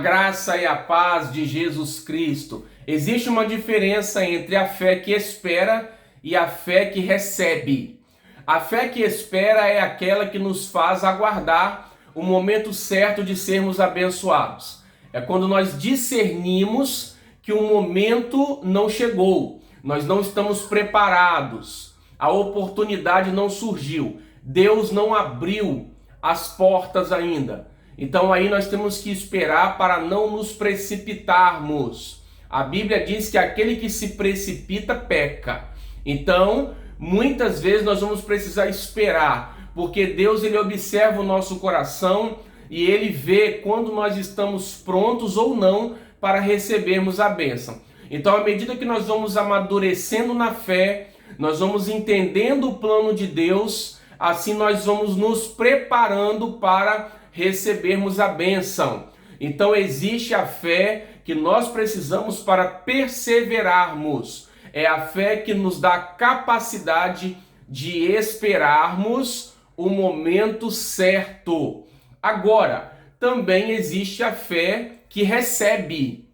graça e a paz de Jesus Cristo. Existe uma diferença entre a fé que espera e a fé que recebe. A fé que espera é aquela que nos faz aguardar o momento certo de sermos abençoados. É quando nós discernimos que o momento não chegou, nós não estamos preparados, a oportunidade não surgiu, Deus não abriu as portas ainda. Então aí nós temos que esperar para não nos precipitarmos. A Bíblia diz que aquele que se precipita peca. Então, muitas vezes nós vamos precisar esperar, porque Deus ele observa o nosso coração e ele vê quando nós estamos prontos ou não para recebermos a bênção. Então, à medida que nós vamos amadurecendo na fé, nós vamos entendendo o plano de Deus, assim nós vamos nos preparando para recebermos a bênção. Então existe a fé que nós precisamos para perseverarmos. É a fé que nos dá capacidade de esperarmos o momento certo. Agora, também existe a fé que recebe.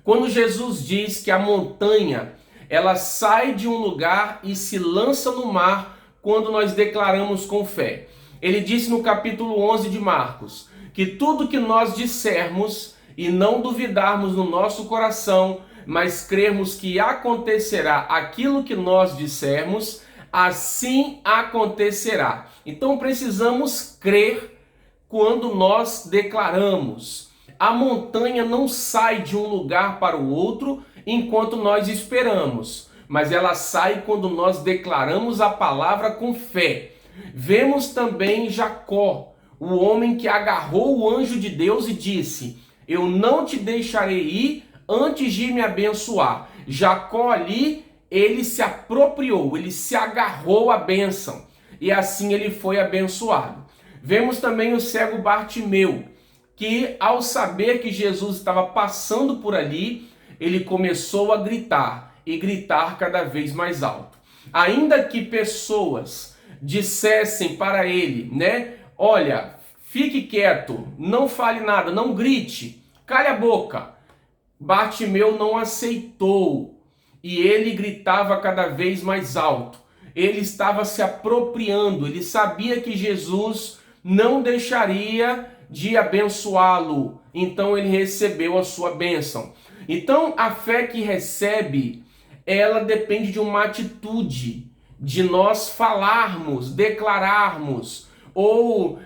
Quando Jesus diz que a montanha, ela sai de um lugar e se lança no mar quando nós declaramos com fé. Ele disse no capítulo 11 de Marcos, que tudo que nós dissermos e não duvidarmos no nosso coração, mas crermos que acontecerá aquilo que nós dissermos, assim acontecerá. Então precisamos crer quando nós declaramos. A montanha não sai de um lugar para o outro enquanto nós esperamos, mas ela sai quando nós declaramos a palavra com fé. Vemos também Jacó, o homem que agarrou o anjo de Deus e disse: eu não te deixarei ir antes de me abençoar. Jacó ali, ele se apropriou, ele se agarrou à bênção e assim ele foi abençoado. Vemos também o cego Bartimeu, que ao saber que Jesus estava passando por ali, ele começou a gritar e gritar cada vez mais alto. Ainda que pessoas dissessem para ele, olha, fique quieto, não fale nada, não grite, cale a boca. Bartimeu não aceitou e ele gritava cada vez mais alto. Ele estava se apropriando, ele sabia que Jesus não deixaria de abençoá-lo, então ele recebeu a sua bênção. Então a fé que recebe, ela depende de uma atitude, de nós falarmos, declararmos, ou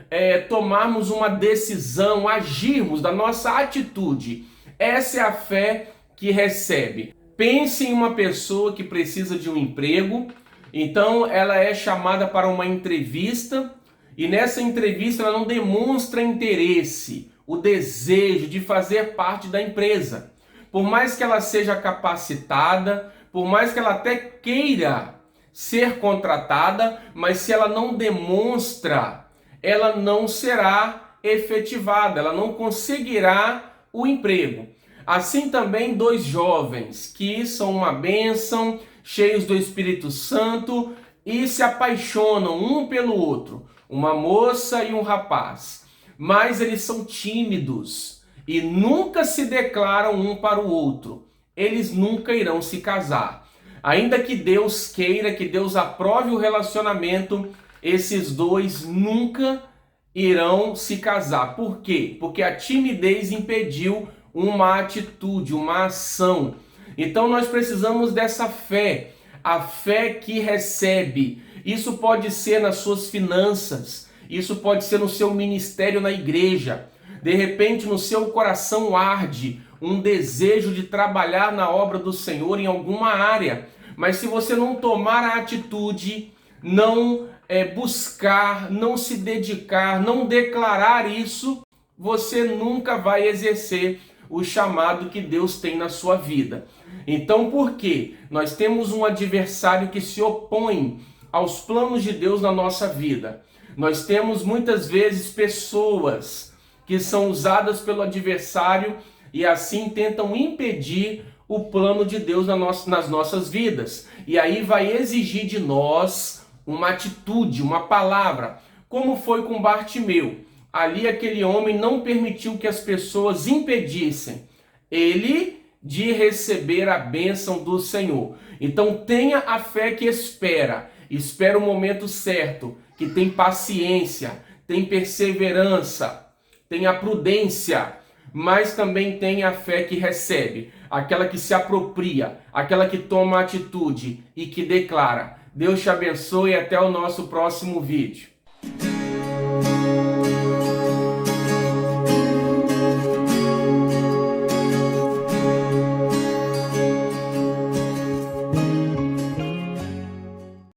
tomarmos uma decisão, agirmos da nossa atitude. Essa é a fé que recebe. Pense em uma pessoa que precisa de um emprego, então ela é chamada para uma entrevista, e nessa entrevista ela não demonstra interesse, o desejo de fazer parte da empresa. Por mais que ela seja capacitada, por mais que ela até queira ser contratada, mas se ela não demonstra, ela não será efetivada, ela não conseguirá o emprego. Assim também dois jovens que são uma bênção, cheios do Espírito Santo e se apaixonam um pelo outro, uma moça e um rapaz, mas eles são tímidos e nunca se declaram um para o outro. Eles nunca irão se casar. Ainda que Deus queira, que Deus aprove o relacionamento, esses dois nunca irão se casar. Por quê? Porque a timidez impediu uma atitude, uma ação. Então nós precisamos dessa fé, a fé que recebe. Isso pode ser nas suas finanças, isso pode ser no seu ministério na igreja. De repente no seu coração arde um desejo de trabalhar na obra do Senhor em alguma área. Mas se você não tomar a atitude, não buscar, não se dedicar, não declarar isso, você nunca vai exercer o chamado que Deus tem na sua vida. Então por quê? Nós temos um adversário que se opõe aos planos de Deus na nossa vida. Nós temos muitas vezes pessoas que são usadas pelo adversário e assim tentam impedir o plano de Deus nas nossas vidas. E aí vai exigir de nós uma atitude, uma palavra, como foi com Bartimeu. ali aquele homem não permitiu que as pessoas impedissem ele de receber a bênção do Senhor. Então tenha a fé que espera o momento certo, que tem paciência, tem perseverança, tem a prudência, mas também tem a fé que recebe, aquela que se apropria, aquela que toma atitude e que declara. Deus te abençoe e até o nosso próximo vídeo.